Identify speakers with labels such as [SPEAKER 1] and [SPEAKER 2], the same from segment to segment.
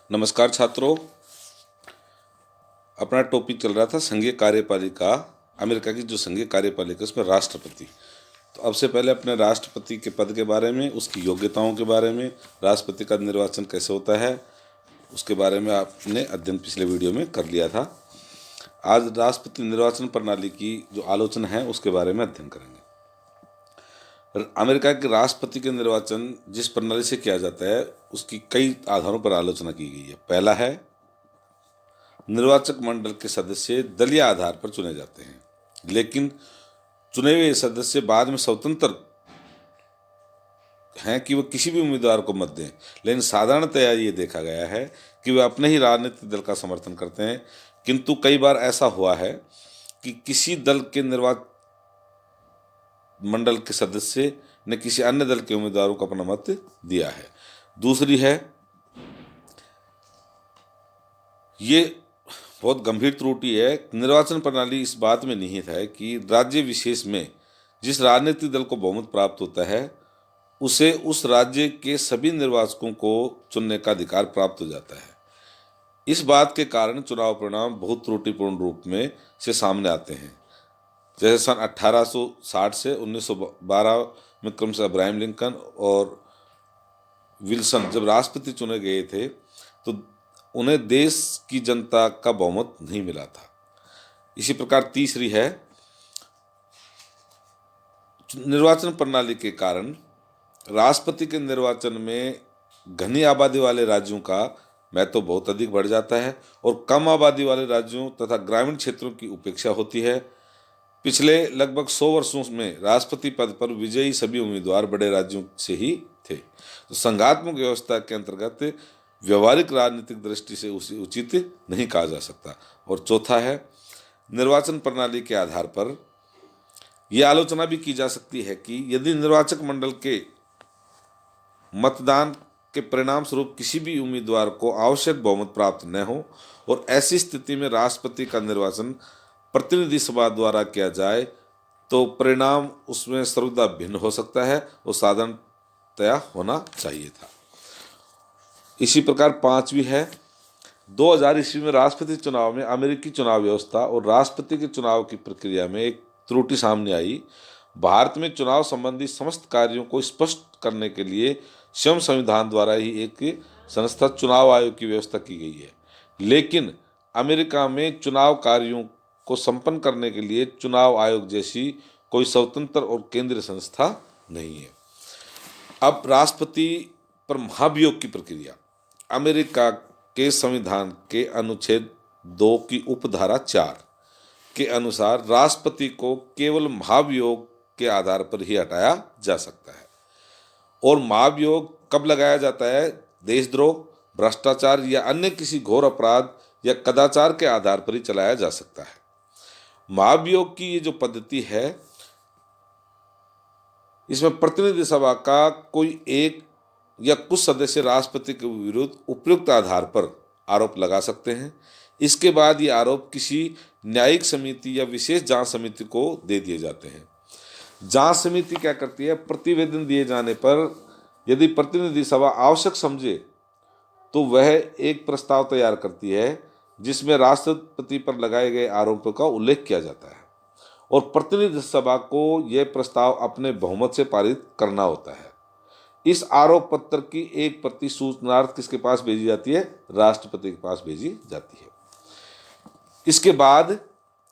[SPEAKER 1] नमस्कार छात्रों। अपना टॉपिक चल रहा था संघीय कार्यपालिका, अमेरिका की जो संघीय कार्यपालिका उसमें राष्ट्रपति। तो अब से पहले अपने राष्ट्रपति के पद के बारे में, उसकी योग्यताओं के बारे में, राष्ट्रपति का निर्वाचन कैसे होता है उसके बारे में आपने अध्ययन पिछले वीडियो में कर लिया था। आज राष्ट्रपति निर्वाचन प्रणाली की जो आलोचना है उसके बारे में अध्ययन करेंगे। अमेरिका के राष्ट्रपति के निर्वाचन जिस प्रणाली से किया जाता है उसकी कई आधारों पर आलोचना की गई है। पहला है, निर्वाचक मंडल के सदस्य दलीय आधार पर चुने जाते हैं, लेकिन चुने हुए सदस्य बाद में स्वतंत्र हैं कि वह किसी भी उम्मीदवार को मत दें। लेकिन साधारणतया ये देखा गया है कि वे अपने ही राजनीतिक दल का समर्थन करते हैं, किंतु कई बार ऐसा हुआ है कि किसी दल के निर्वाचक मंडल के सदस्य ने किसी अन्य दल के उम्मीदवारों को अपना मत दिया है। दूसरी है, ये बहुत गंभीर त्रुटि है, निर्वाचन प्रणाली इस बात में निहित है कि राज्य विशेष में जिस राजनीतिक दल को बहुमत प्राप्त होता है उसे उस राज्य के सभी निर्वाचकों को चुनने का अधिकार प्राप्त हो जाता है। इस बात के कारण चुनाव परिणाम बहुत त्रुटिपूर्ण रूप में से सामने आते हैं। जैसे सन 1860 से 1912 में क्रमशः अब्राहम लिंकन और विल्सन जब राष्ट्रपति चुने गए थे तो उन्हें देश की जनता का बहुमत नहीं मिला था। इसी प्रकार तीसरी है, निर्वाचन प्रणाली के कारण राष्ट्रपति के निर्वाचन में घनी आबादी वाले राज्यों का महत्व बहुत अधिक बढ़ जाता है और कम आबादी वाले राज्यों तथा ग्रामीण क्षेत्रों की उपेक्षा होती है। पिछले लगभग 100 वर्षों में राष्ट्रपति पद पर विजयी सभी उम्मीदवार बड़े राज्यों से ही थे। तो संघात्मक व्यवस्था के अंतर्गत व्यवहारिक राजनीतिक दृष्टि से उसे उचित नहीं कहा जा सकता। और चौथा है, निर्वाचन प्रणाली के आधार पर यह आलोचना भी की जा सकती है कि यदि निर्वाचक मंडल के मतदान के परिणाम स्वरूप किसी भी उम्मीदवार को आवश्यक बहुमत प्राप्त न हो और ऐसी स्थिति में राष्ट्रपति का निर्वाचन प्रतिनिधि सभा द्वारा किया जाए तो परिणाम उसमें सर्वदा भिन्न हो सकता है और साधारणतया होना चाहिए था। इसी प्रकार पांचवी है, 2000 ईस्वी में राष्ट्रपति चुनाव में अमेरिकी चुनाव व्यवस्था और राष्ट्रपति के चुनाव की प्रक्रिया में एक त्रुटि सामने आई। भारत में चुनाव संबंधी समस्त कार्यों को स्पष्ट करने के लिए स्वयं संविधान द्वारा ही एक संस्था चुनाव आयोग की व्यवस्था की गई है, लेकिन अमेरिका में चुनाव कार्यों को संपन्न करने के लिए चुनाव आयोग जैसी कोई स्वतंत्र और केंद्रीय संस्था नहीं है। अब राष्ट्रपति पर महाभियोग की प्रक्रिया। अमेरिका के संविधान के अनुच्छेद 2 की उपधारा 4 के अनुसार राष्ट्रपति को केवल महाभियोग के आधार पर ही हटाया जा सकता है। और महाभियोग कब लगाया जाता है? देशद्रोह, भ्रष्टाचार या अन्य किसी घोर अपराध या कदाचार के आधार पर ही चलाया जा सकता है। महाभियोग की ये जो पद्धति है, इसमें प्रतिनिधि सभा का कोई एक या कुछ सदस्य राष्ट्रपति के विरुद्ध उपयुक्त आधार पर आरोप लगा सकते हैं। इसके बाद ये आरोप किसी न्यायिक समिति या विशेष जांच समिति को दे दिए जाते हैं। जांच समिति क्या करती है? प्रतिवेदन दिए जाने पर यदि प्रतिनिधि सभा आवश्यक समझे तो वह एक प्रस्ताव तैयार करती है जिसमें राष्ट्रपति पर लगाए गए आरोपों का उल्लेख किया जाता है और प्रतिनिधि सभा को यह प्रस्ताव अपने बहुमत से पारित करना होता है। इस आरोप पत्र की एक प्रति सूचनार्थ किसके पास भेजी जाती है? राष्ट्रपति के पास भेजी जाती है। इसके बाद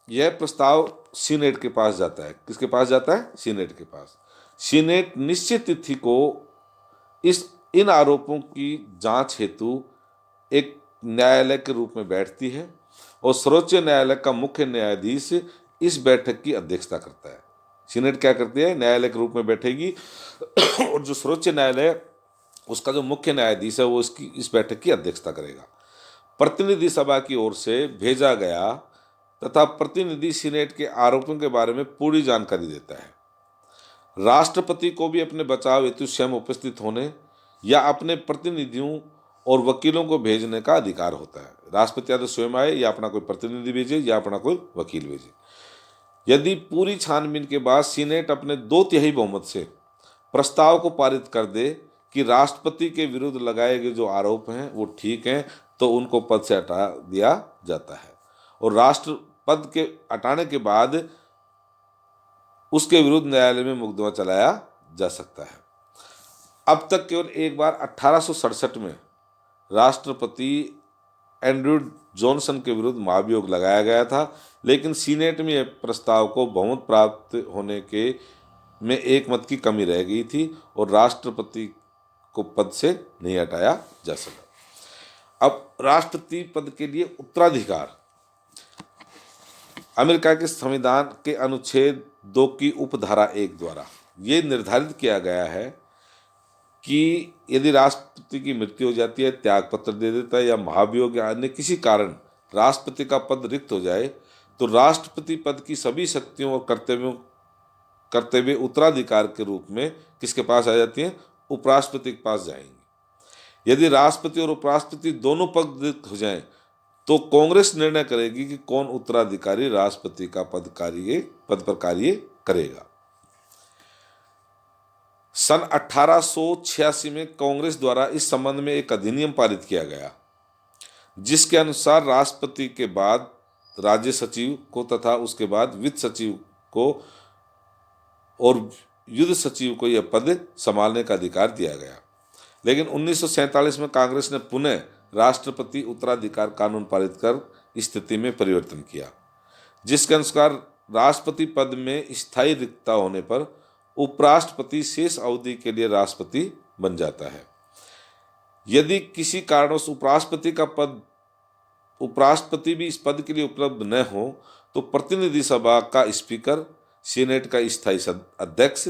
[SPEAKER 1] यह प्रस्ताव सीनेट के पास जाता है। किसके पास जाता है? सीनेट के पास। सीनेट निश्चित तिथि को इन आरोपों की जांच हेतु एक न्यायालय के रूप में बैठती है और सर्वोच्च न्यायालय का मुख्य न्यायाधीश इस बैठक की अध्यक्षता करता है। सीनेट क्या करती है? न्यायालय के रूप में बैठेगी और जो सर्वोच्च न्यायालय उसका जो मुख्य न्यायाधीश है वो इस बैठक की अध्यक्षता करेगा। प्रतिनिधि सभा की ओर से भेजा गया तथा प्रतिनिधि सीनेट के आरोपों के बारे में पूरी जानकारी देता है। राष्ट्रपति को भी अपने बचाव हेतु स्वयं उपस्थित होने या अपने प्रतिनिधियों और वकीलों को भेजने का अधिकार होता है। राष्ट्रपति या तो स्वयं आए या अपना कोई प्रतिनिधि भेजे या अपना कोई वकील भेजे। यदि पूरी छानबीन के बाद सीनेट अपने 2/3 बहुमत से प्रस्ताव को पारित कर दे कि राष्ट्रपति के विरुद्ध लगाए गए जो आरोप हैं वो ठीक हैं, तो उनको पद से हटा दिया जाता है और राष्ट्र पद के हटाने के बाद उसके विरुद्ध न्यायालय में मुकदमा चलाया जा सकता है। अब तक केवल एक बार 1867 में राष्ट्रपति एंड्रयू जॉनसन के विरुद्ध महाभियोग लगाया गया था, लेकिन सीनेट में यह प्रस्ताव को बहुमत प्राप्त होने के में एक मत की कमी रह गई थी और राष्ट्रपति को पद से नहीं हटाया जा सका। अब राष्ट्रपति पद के लिए उत्तराधिकार। अमेरिका के संविधान के अनुच्छेद 2 की उपधारा 1 द्वारा ये निर्धारित किया गया है कि यदि राष्ट्रपति की मृत्यु हो जाती है, त्यागपत्र दे देता है या महाभियोग या अन्य किसी कारण राष्ट्रपति का पद रिक्त हो जाए, तो राष्ट्रपति पद की सभी शक्तियों और कर्तव्य उत्तराधिकार के रूप में किसके पास आ जाती हैं? उपराष्ट्रपति के पास जाएंगे। यदि राष्ट्रपति और उपराष्ट्रपति दोनों पद रिक्त हो जाएं, तो कांग्रेस निर्णय करेगी कि कौन उत्तराधिकारी राष्ट्रपति का पद पर कार्य करेगा। सन 1886 में कांग्रेस द्वारा इस संबंध में एक अधिनियम पारित किया गया, जिसके अनुसार राष्ट्रपति के बाद राज्य सचिव को तथा उसके बाद वित्त सचिव को और युद्ध सचिव को यह पद संभालने का अधिकार दिया गया। लेकिन 1947 में कांग्रेस ने पुनः राष्ट्रपति उत्तराधिकार कानून पारित कर स्थिति में परिवर्तन किया, जिसके अनुसार राष्ट्रपति पद में स्थायी रिक्तता होने पर उपराष्ट्रपति शेष अवधि के लिए राष्ट्रपति बन जाता है। यदि किसी कारणवश उपराष्ट्रपति भी इस पद के लिए उपलब्ध न हो, तो प्रतिनिधि सभा का स्पीकर, सीनेट का स्थायी अध्यक्ष,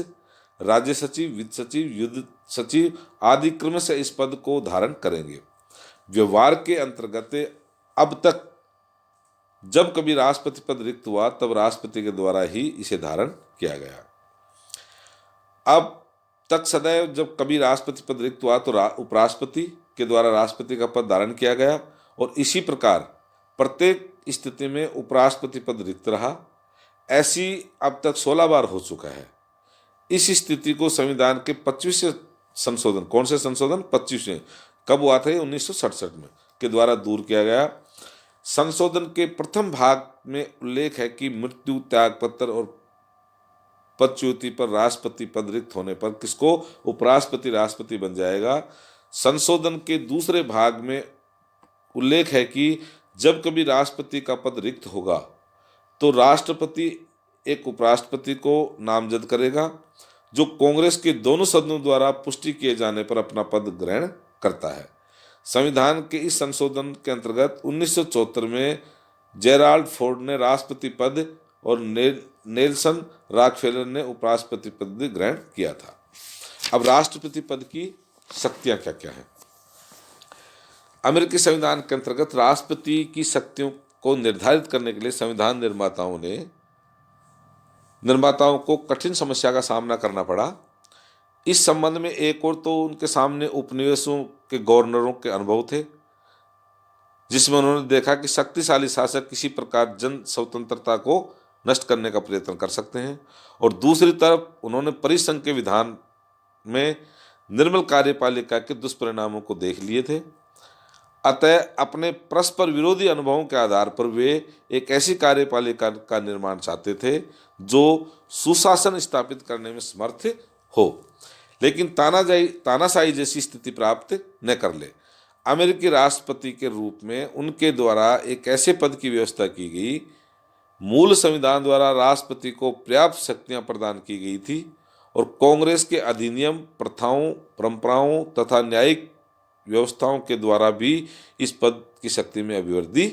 [SPEAKER 1] राज्य सचिव, वित्त सचिव, युद्ध सचिव आदि क्रमशः इस पद को धारण करेंगे। व्यवहार के अंतर्गत अब तक जब कभी राष्ट्रपति पद रिक्त हुआ, तब राष्ट्रपति के द्वारा ही इसे धारण किया गया। अब तक सदैव जब कभी राष्ट्रपति पद रिक्त हुआ तो उपराष्ट्रपति के द्वारा राष्ट्रपति का पद धारण किया गया और इसी प्रकार प्रत्येक स्थिति में उपराष्ट्रपति पद रिक्त रहा। ऐसी अब तक 16 बार हो चुका है। इस स्थिति को संविधान के 25वें संशोधन, कौन से संशोधन? 25वें, कब हुआ था? 1967 में, के द्वारा दूर किया गया। संशोधन के प्रथम भाग में उल्लेख है कि मृत्यु, त्यागपत्र और पदच्युति पर राष्ट्रपति पद रिक्त होने पर किसको? उपराष्ट्रपति राष्ट्रपति बन जाएगा। संशोधन के दूसरे भाग में उल्लेख है कि जब कभी राष्ट्रपति का पद रिक्त होगा तो राष्ट्रपति एक उपराष्ट्रपति को नामजद करेगा, जो कांग्रेस के दोनों सदनों द्वारा पुष्टि किए जाने पर अपना पद ग्रहण करता है। संविधान के इस संशोधन के अंतर्गत 1974 में जेराल्ड फोर्ड ने राष्ट्रपति पद और नेल्सन रॉकफेलर ने उपराष्ट्रपति पद ग्रहण किया था। अब राष्ट्रपति पद की शक्तियां क्या क्या हैं? अमेरिकी संविधान के अंतर्गत राष्ट्रपति की शक्तियों को निर्धारित करने के लिए संविधान निर्माताओं को कठिन समस्या का सामना करना पड़ा। इस संबंध में एक और तो उनके सामने उपनिवेशों के गवर्नरों के अनुभव थे, जिसमें उन्होंने देखा कि शक्तिशाली शासक किसी प्रकार जन स्वतंत्रता को नष्ट करने का प्रयत्न कर सकते हैं, और दूसरी तरफ उन्होंने परिसंघ के विधान में निर्मल कार्यपालिका के दुष्परिणामों को देख लिए थे। अतः अपने परस्पर विरोधी अनुभवों के आधार पर वे एक ऐसी कार्यपालिका का निर्माण चाहते थे जो सुशासन स्थापित करने में समर्थ हो, लेकिन तानाशाही जैसी स्थिति प्राप्त न कर ले। अमेरिकी राष्ट्रपति के रूप में उनके द्वारा एक ऐसे पद की व्यवस्था की गई। मूल संविधान द्वारा राष्ट्रपति को पर्याप्त शक्तियां प्रदान की गई थी और कांग्रेस के अधिनियम, प्रथाओं, परंपराओं तथा न्यायिक व्यवस्थाओं के द्वारा भी इस पद की शक्ति में अभिवृद्धि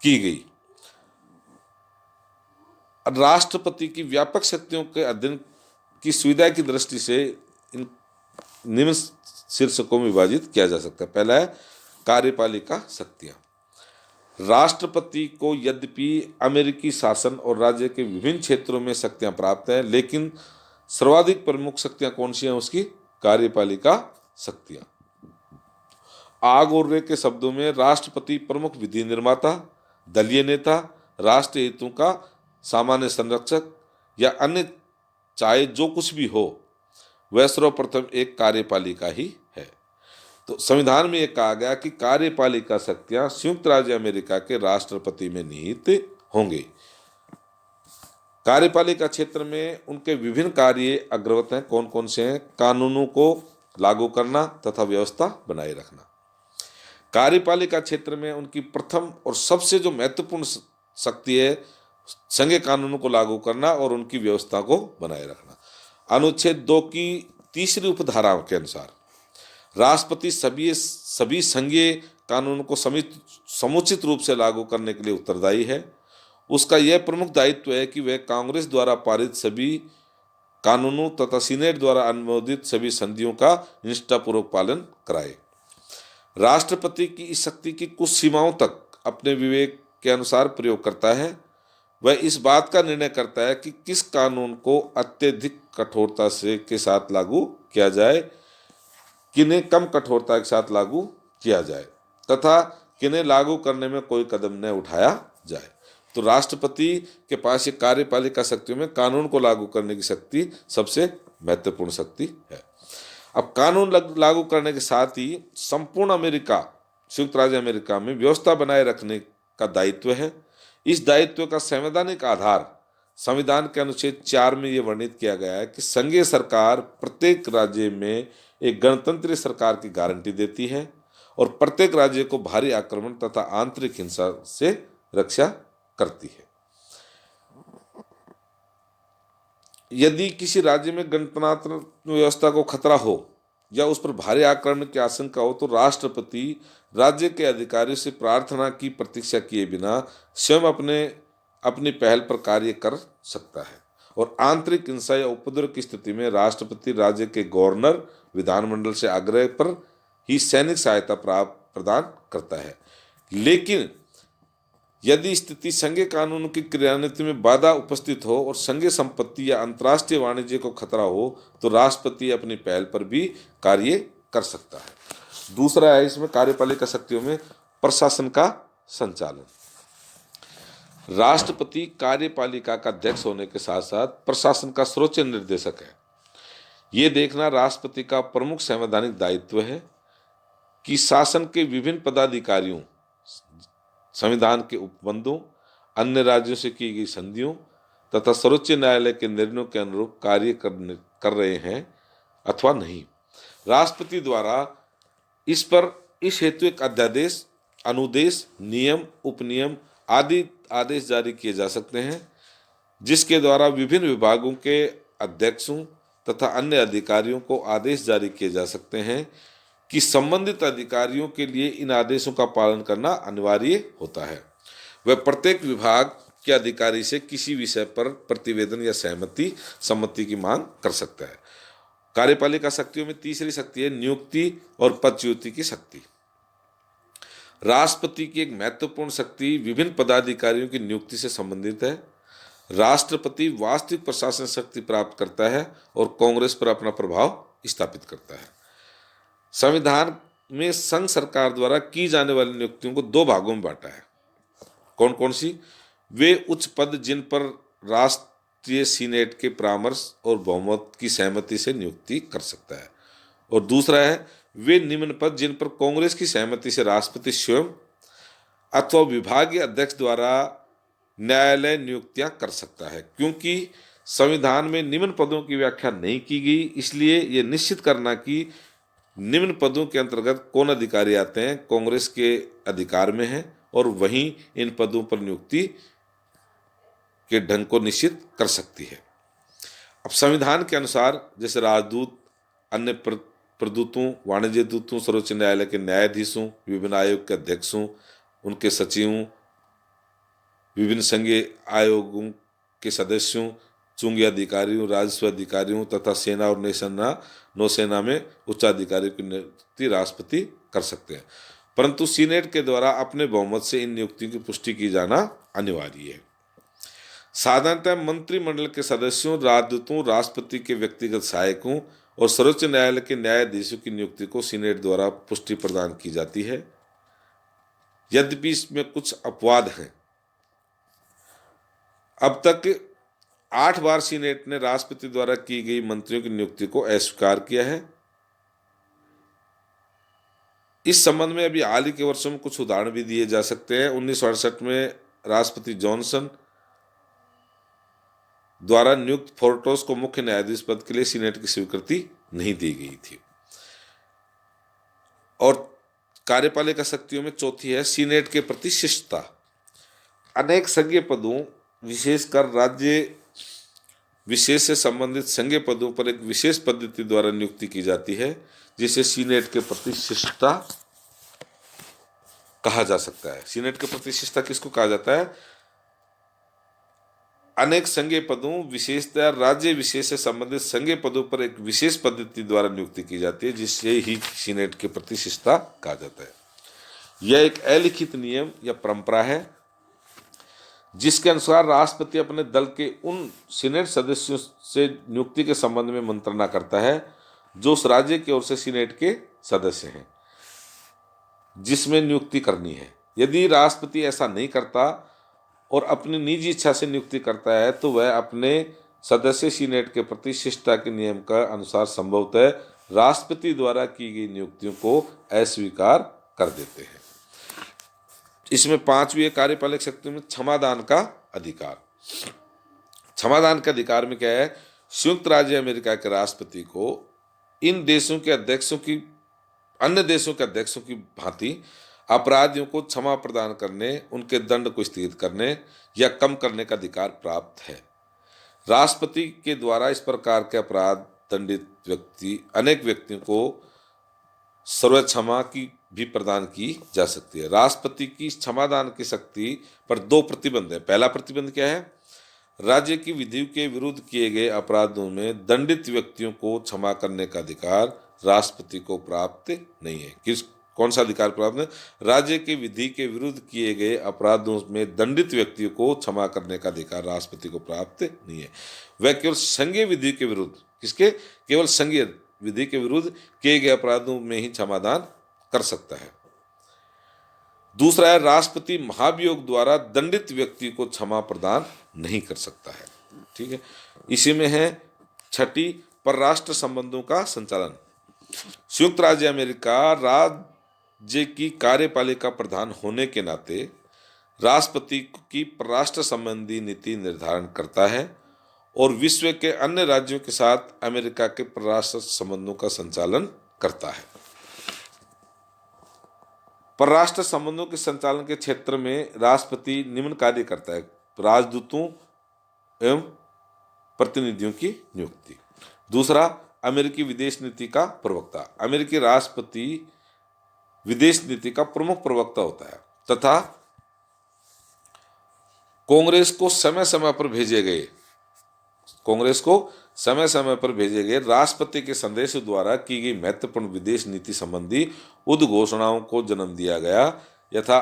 [SPEAKER 1] की गई। राष्ट्रपति की व्यापक शक्तियों के अध्ययन की सुविधा की दृष्टि से इन निम्न शीर्षकों में विभाजित किया जा सकता है। पहला है कार्यपालिका शक्तियां। राष्ट्रपति को यद्यपि अमेरिकी शासन और राज्य के विभिन्न क्षेत्रों में शक्तियां प्राप्त हैं, लेकिन सर्वाधिक प्रमुख शक्तियां कौन सी हैं? उसकी कार्यपालिका शक्तियां। आग और रे के शब्दों में राष्ट्रपति प्रमुख विधि निर्माता, दलीय नेता, राष्ट्रीय हितों का सामान्य संरक्षक या अन्य चाहे जो कुछ भी हो, वह सर्वप्रथम एक कार्यपालिका ही है। तो संविधान में यह कहा गया कि कार्यपालिका शक्तियां संयुक्त राज्य अमेरिका के राष्ट्रपति में निहित होंगे। कार्यपालिका क्षेत्र में उनके विभिन्न कार्य अग्रवत हैं। कौन कौन से हैं? कानूनों को लागू करना तथा व्यवस्था बनाए रखना। कार्यपालिका क्षेत्र में उनकी प्रथम और सबसे जो महत्वपूर्ण शक्ति है, संघीय कानूनों को लागू करना और उनकी व्यवस्था को बनाए रखना। अनुच्छेद 2 की तीसरी उपधारा के अनुसार राष्ट्रपति सभी संघीय कानूनों को समुचित रूप से लागू करने के लिए उत्तरदायी है। उसका यह प्रमुख दायित्व है कि वह कांग्रेस द्वारा पारित सभी कानूनों तथा सीनेट द्वारा अनुमोदित सभी संधियों का निष्ठापूर्वक पालन कराए। राष्ट्रपति की इस शक्ति की कुछ सीमाओं तक अपने विवेक के अनुसार प्रयोग करता है। वह इस बात का निर्णय करता है कि किस कानून को अत्यधिक कठोरता के साथ लागू किया जाए, किन्हें कम कठोरता के साथ लागू किया जाए तथा किन्हें लागू करने में कोई कदम न उठाया जाए। तो राष्ट्रपति के पास ये कार्यपालिका शक्तियों में कानून को लागू करने की शक्ति सबसे महत्वपूर्ण शक्ति है। अब कानून लागू करने के साथ ही संपूर्ण अमेरिका, संयुक्त राज्य अमेरिका में व्यवस्था बनाए रखने का दायित्व है। इस दायित्व का संवैधानिक आधार संविधान के अनुच्छेद 4 में यह वर्णित किया गया है कि संघीय सरकार प्रत्येक राज्य में एक गणतंत्रीय सरकार की गारंटी देती है और प्रत्येक राज्य को भारी आक्रमण तथा आंतरिक हिंसा से रक्षा करती है। यदि किसी राज्य में गणतंत्र व्यवस्था को खतरा हो या उस पर भारी आक्रमण की आशंका हो तो राष्ट्रपति राज्य के अधिकारियों से प्रार्थना की प्रतीक्षा किए बिना स्वयं अपनी पहल पर कार्य कर सकता है। और आंतरिक हिंसा या उपद्रव की स्थिति में राष्ट्रपति राज्य के गवर्नर विधानमंडल से आग्रह पर ही सैनिक सहायता प्रदान करता है। लेकिन यदि स्थिति संघीय कानूनों की क्रियान्वयन में बाधा उपस्थित हो और संघीय संपत्ति या अंतर्राष्ट्रीय वाणिज्य को खतरा हो तो राष्ट्रपति अपनी पहल पर भी कार्य कर सकता है। दूसरा है इसमें कार्यपालिका शक्तियों में प्रशासन का संचालन। राष्ट्रपति कार्यपालिका का अध्यक्ष होने के साथ साथ प्रशासन का सर्वोच्च निर्देशक है। ये देखना राष्ट्रपति का प्रमुख संवैधानिक दायित्व है कि शासन के विभिन्न पदाधिकारियों, संविधान के उपबंधों, अन्य राज्यों से की गई संधियों तथा सर्वोच्च न्यायालय के निर्णयों के अनुरूप कार्य कर रहे हैं अथवा नहीं। राष्ट्रपति द्वारा इस हेतु एक अध्यादेश, अनुदेश, नियम, उपनियम आदि आदेश जारी किए जा सकते हैं, जिसके द्वारा विभिन्न विभागों के अध्यक्षों तथा अन्य अधिकारियों को आदेश जारी किए जा सकते हैं कि संबंधित अधिकारियों के लिए इन आदेशों का पालन करना अनिवार्य होता है। वह प्रत्येक विभाग के अधिकारी से किसी विषय पर प्रतिवेदन या सम्मति की मांग कर सकता है। कार्यपालिका शक्तियों में तीसरी शक्ति है नियुक्ति और पदच्युति की शक्ति। राष्ट्रपति की एक महत्वपूर्ण शक्ति विभिन्न पदाधिकारियों की नियुक्ति से संबंधित है। राष्ट्रपति वास्तविक प्रशासन शक्ति प्राप्त करता है और कांग्रेस पर अपना प्रभाव स्थापित करता है। संविधान में संघ सरकार द्वारा की जाने वाली नियुक्तियों को 2 भागों में बांटा है। कौन कौन सी? वे उच्च पद जिन पर राष्ट्रीय सीनेट के परामर्श और बहुमत की सहमति से नियुक्ति कर सकता है, और दूसरा है वे निम्न पद जिन पर कांग्रेस की सहमति से राष्ट्रपति स्वयं अथवा विभागीय अध्यक्ष द्वारा न्यायालय नियुक्तियां कर सकता है। क्योंकि संविधान में निम्न पदों की व्याख्या नहीं की गई, इसलिए यह निश्चित करना कि निम्न पदों के अंतर्गत कौन अधिकारी आते हैं कांग्रेस के अधिकार में है और वहीं इन पदों पर नियुक्ति के ढंग को निश्चित कर सकती है। अब संविधान के अनुसार जैसे राजदूत, अन्य प्रदूतों, वाणिज्य दूतों, सर्वोच्च न्यायालय के न्यायाधीशों, विभिन्न आयोग के अध्यक्षों, उनके सचिवों, विभिन्न संघीय आयोगों के सदस्यों, चुंगी अधिकारियों, राजस्व अधिकारियों तथा सेना और नौसेना में उच्चाधिकारियों की नियुक्ति राष्ट्रपति कर सकते हैं, परंतु सीनेट के द्वारा अपने बहुमत से इन नियुक्तियों की पुष्टि की जाना अनिवार्य है। साधारणतः मंत्रिमंडल के सदस्यों, राजदूतों, राष्ट्रपति के व्यक्तिगत सहायकों और सर्वोच्च न्यायालय के न्यायाधीशों की नियुक्ति को सीनेट द्वारा पुष्टि प्रदान की जाती है। यद्यपि इसमें कुछ अपवाद हैं। अब तक 8 बार सीनेट ने राष्ट्रपति द्वारा की गई मंत्रियों की नियुक्ति को अस्वीकार किया है। इस संबंध में अभी हाल ही के वर्षों में कुछ उदाहरण भी दिए जा सकते हैं। 1968 में राष्ट्रपति जॉनसन द्वारा नियुक्त फोर्टोस को मुख्य न्यायाधीश पद के लिए सीनेट की स्वीकृति नहीं दी गई थी। और कार्यपालिका शक्तियों में चौथी है सीनेट के प्रति शिष्टता। अनेक संघीय पदों, विशेषकर राज्य विशेष से संबंधित संघीय पदों पर एक विशेष पद्धति द्वारा नियुक्ति की जाती है, जिसे सीनेट के प्रति शिष्टता कहा जा सकता है। सीनेट के प्रति शिष्टता किसको कहा जाता है? अनेक संघीय पदों, विशेषतः राज्य विशेष से संबंधित संघीय पदों पर एक विशेष पद्धति द्वारा नियुक्ति की जाती है, जिससे ही सीनेट के प्रति शिष्टता कहा जाता है। यह एक अलिखित नियम या परंपरा है जिसके अनुसार राष्ट्रपति अपने दल के उन सीनेट सदस्यों से नियुक्ति के संबंध में मंत्रणा करता है जो उस राज्य की ओर से सीनेट के सदस्य हैं जिसमें नियुक्ति करनी है। यदि राष्ट्रपति ऐसा नहीं करता और अपनी निजी इच्छा से नियुक्ति करता है तो वह अपने सदस्य सीनेट के प्रति शिष्टता के नियम का अनुसार संभवतः राष्ट्रपति द्वारा की गई नियुक्तियों को अस्वीकार कर देते हैं। इसमें पांचवी कार्यपालक शक्ति में क्षमादान का अधिकार। क्षमादान के अधिकार में क्या है? संयुक्त राज्य अमेरिका के राष्ट्रपति को इन देशों के अध्यक्षों की अन्य देशों के अध्यक्षों की भांति अपराधियों को क्षमा प्रदान करने, उनके दंड को स्थगित करने या कम करने का अधिकार प्राप्त है। राष्ट्रपति के द्वारा इस प्रकार के अपराध दंडित अनेक व्यक्तियों को सर्वक्षमा की भी प्रदान की जा सकती है। राष्ट्रपति की क्षमादान की शक्ति पर दो प्रतिबंध है। पहला प्रतिबंध क्या है? राज्य की विधियों के विरुद्ध किए गए अपराधों में दंडित व्यक्तियों को क्षमा करने का अधिकार राष्ट्रपति को प्राप्त नहीं है। कौन सा अधिकार प्राप्त है? राज्य की विधि के विरुद्ध किए गए अपराधों में दंडित व्यक्तियों को क्षमा करने का अधिकार राष्ट्रपति को प्राप्त नहीं है। वह केवल संघीय विधि के विरुद्ध, किसके? केवल संघीय विधि के विरुद्ध किए गए अपराधों में ही क्षमादान कर सकता है। दूसरा है, राष्ट्रपति महाभियोग द्वारा दंडित व्यक्ति को क्षमा प्रदान नहीं कर सकता है। ठीक है। इसी में है छठी, परराष्ट्र संबंधों का संचालन। संयुक्त राज्य अमेरिका राज्य की कार्यपालिका प्रधान होने के नाते राष्ट्रपति की परराष्ट्र संबंधी नीति निर्धारण करता है और विश्व के अन्य राज्यों के साथ अमेरिका के परराष्ट्र संबंधों का संचालन करता है। परराष्ट्र संबंधों के संचालन के क्षेत्र में राष्ट्रपति निम्न कार्य करता है: राजदूतों एवं प्रतिनिधियों की नियुक्ति। दूसरा, अमेरिकी विदेश नीति का प्रवक्ता। अमेरिकी राष्ट्रपति विदेश नीति का प्रमुख प्रवक्ता होता है तथा कांग्रेस को समय समय पर भेजे गए राष्ट्रपति के संदेश द्वारा की गई महत्वपूर्ण विदेश नीति संबंधी उद्घोषणाओं को जन्म दिया गया, यथा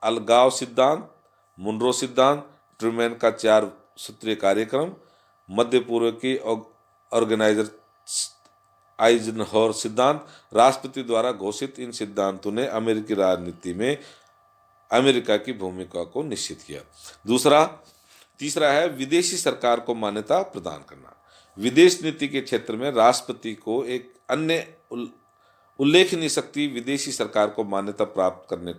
[SPEAKER 1] अलगाव सिद्धांत, मुनरो सिद्धांत, ट्रूमैन का 4 सूत्रीय कार्यक्रम, मध्य पूर्व की ऑर्गेनाइजर आइजनहॉवर सिद्धांत। राष्ट्रपति द्वारा घोषित इन सिद्धांतों ने अमेरिकी राजनीति में अमेरिका की भूमिका को निश्चित किया। तीसरा है विदेशी सरकार को मान्यता प्रदान करना। विदेश नीति के क्षेत्र में राष्ट्रपति को एक अन्य उल्लेखनीय शक्ति विदेशी सरकार को मान्यता प्राप्त करने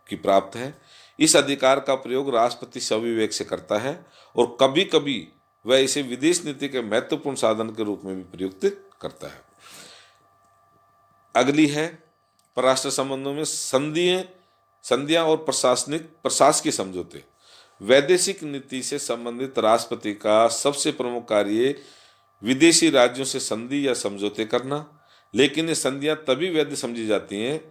[SPEAKER 1] की प्राप्त है। इस अधिकार का प्रयोग राष्ट्रपति स्वविवेक से करता है और कभी कभी वह इसे विदेश नीति के महत्वपूर्ण साधन के रूप में भी प्रयुक्त करता है। अगली है परराष्ट्र संबंधों में संधियां और प्रशासकीय समझौते। वैदेशिक नीति से संबंधित राष्ट्रपति का सबसे प्रमुख कार्य विदेशी राज्यों से संधि या समझौते करना, लेकिन ये संधियां तभी वैध समझी जाती हैं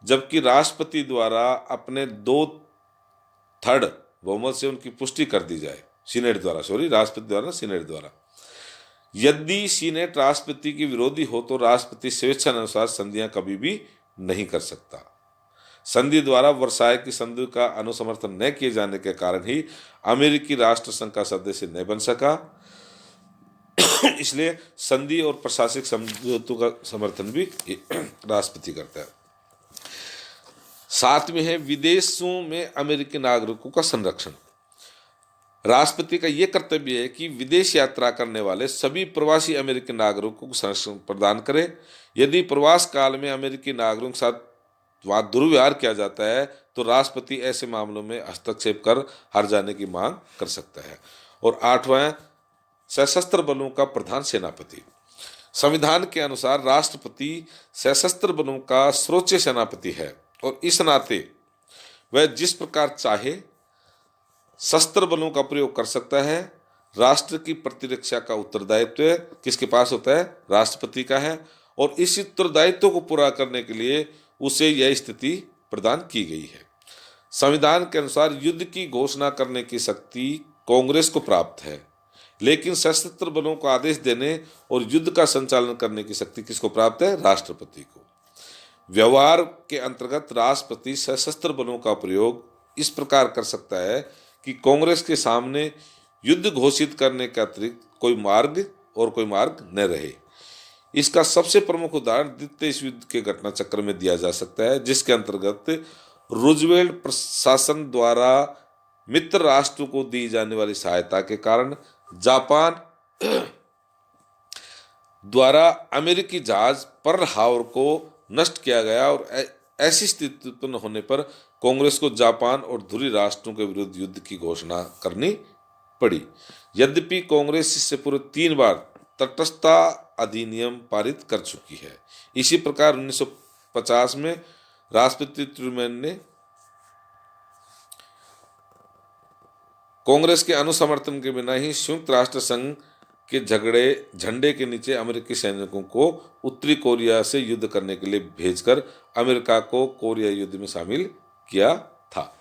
[SPEAKER 1] जबकि राष्ट्रपति द्वारा अपने 2/3 बहुमत से उनकी पुष्टि कर दी जाए। राष्ट्रपति द्वारा सीनेट द्वारा। यदि सीनेट राष्ट्रपति की विरोधी हो तो राष्ट्रपति स्वेच्छानुसार संधियां कभी भी नहीं कर सकता। संधि द्वारा वर्साय की संधि का अनुसमर्थन न किए जाने के कारण ही अमेरिकी राष्ट्र संघ का सदस्य नहीं बन सका। इसलिए संधि और प्रशासनिक समझौतों का समर्थन भी राष्ट्रपति करता है। 7वें है विदेशों में अमेरिकी नागरिकों का संरक्षण। राष्ट्रपति का यह कर्तव्य है कि विदेश यात्रा करने वाले सभी प्रवासी अमेरिकी नागरिकों को संरक्षण प्रदान करे। यदि प्रवास काल में अमेरिकी नागरिकों के साथ वहाँ दुर्व्यवहार किया जाता है तो राष्ट्रपति ऐसे मामलों में हस्तक्षेप कर हर जाने की मांग कर सकता है। और 8वां, सशस्त्र बलों का प्रधान सेनापति। संविधान के अनुसार राष्ट्रपति सशस्त्र बलों का सर्वोच्च सेनापति है और इस नाते वह जिस प्रकार चाहे शस्त्र बलों का प्रयोग कर सकता है। राष्ट्र की प्रतिरक्षा का उत्तरदायित्व किसके पास होता है? राष्ट्रपति का है। और इस उत्तरदायित्व को पूरा करने के लिए उसे यह स्थिति प्रदान की गई है। संविधान के अनुसार युद्ध की घोषणा करने की शक्ति कांग्रेस को प्राप्त है, लेकिन सशस्त्र बलों को आदेश देने और युद्ध का संचालन करने की शक्ति किसको प्राप्त है? राष्ट्रपति को। व्यवहार के अंतर्गत राष्ट्रपति सशस्त्र बलों का प्रयोग इस प्रकार कर सकता है कि कांग्रेस के सामने युद्ध घोषित करने के अतिरिक्त कोई मार्ग न रहे। इसका सबसे प्रमुख उदाहरण द्वितीय विश्व युद्ध के घटना चक्र में दिया जा सकता है, जिसके अंतर्गत रूजवेल्ट प्रशासन द्वारा मित्र राष्ट्रों को दी जाने वाली सहायता के कारण जापान द्वारा अमेरिकी जहाज पर्ल हार्बर को नष्ट किया गया और ऐसी स्थिति उत्पन्न होने पर कांग्रेस को जापान और ध्रुवीय राष्ट्रों के विरुद्ध युद्ध की घोषणा करनी पड़ी। यद्यपि कांग्रेस इससे पूर्व 3 बार तटस्थता अधिनियम पारित कर चुकी है। इसी प्रकार 1950 में राष्ट्रपति ट्रूमैन ने कांग्रेस के अनुसमर्थन के बिना ही संयुक्त राष्ट्र संघ के झंडे के नीचे अमेरिकी सैनिकों को उत्तरी कोरिया से युद्ध करने के लिए भेजकर अमेरिका को कोरिया युद्ध में शामिल किया था।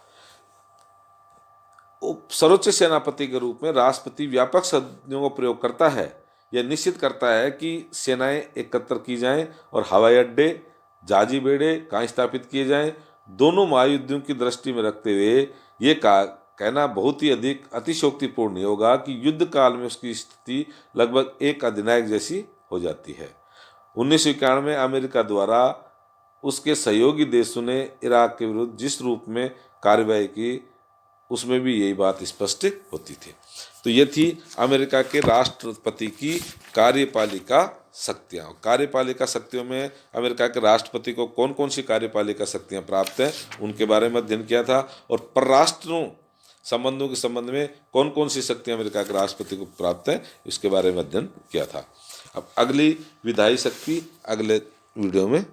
[SPEAKER 1] सर्वोच्च सेनापति के रूप में राष्ट्रपति व्यापक शब्दों का प्रयोग करता है। यह निश्चित करता है कि सेनाएं एकत्र की जाएं और हवाई अड्डे, जहाजी बेड़े कहाँ स्थापित किए जाएं। दोनों महायुद्धों की दृष्टि में रखते हुए ये कहना बहुत ही अधिक अतिशयोक्तिपूर्ण नहीं होगा कि युद्ध काल में उसकी स्थिति लगभग एक अधिनायक जैसी हो जाती है। 1991 में अमेरिका द्वारा उसके सहयोगी देशों ने इराक के विरुद्ध जिस रूप में कार्रवाई की, उसमें भी यही बात स्पष्ट होती थी। तो ये थी अमेरिका के राष्ट्रपति की कार्यपालिका शक्तियाँ। कार्यपालिका शक्तियों में अमेरिका के राष्ट्रपति को कौन कौन सी कार्यपालिका शक्तियाँ प्राप्त हैं उनके बारे में अध्ययन किया था, और परराष्ट्र संबंधों के संबंध में कौन कौन सी शक्तियाँ अमेरिका के राष्ट्रपति को प्राप्त हैं इसके बारे में अध्ययन किया था। अब अगली विधायी शक्ति अगले वीडियो में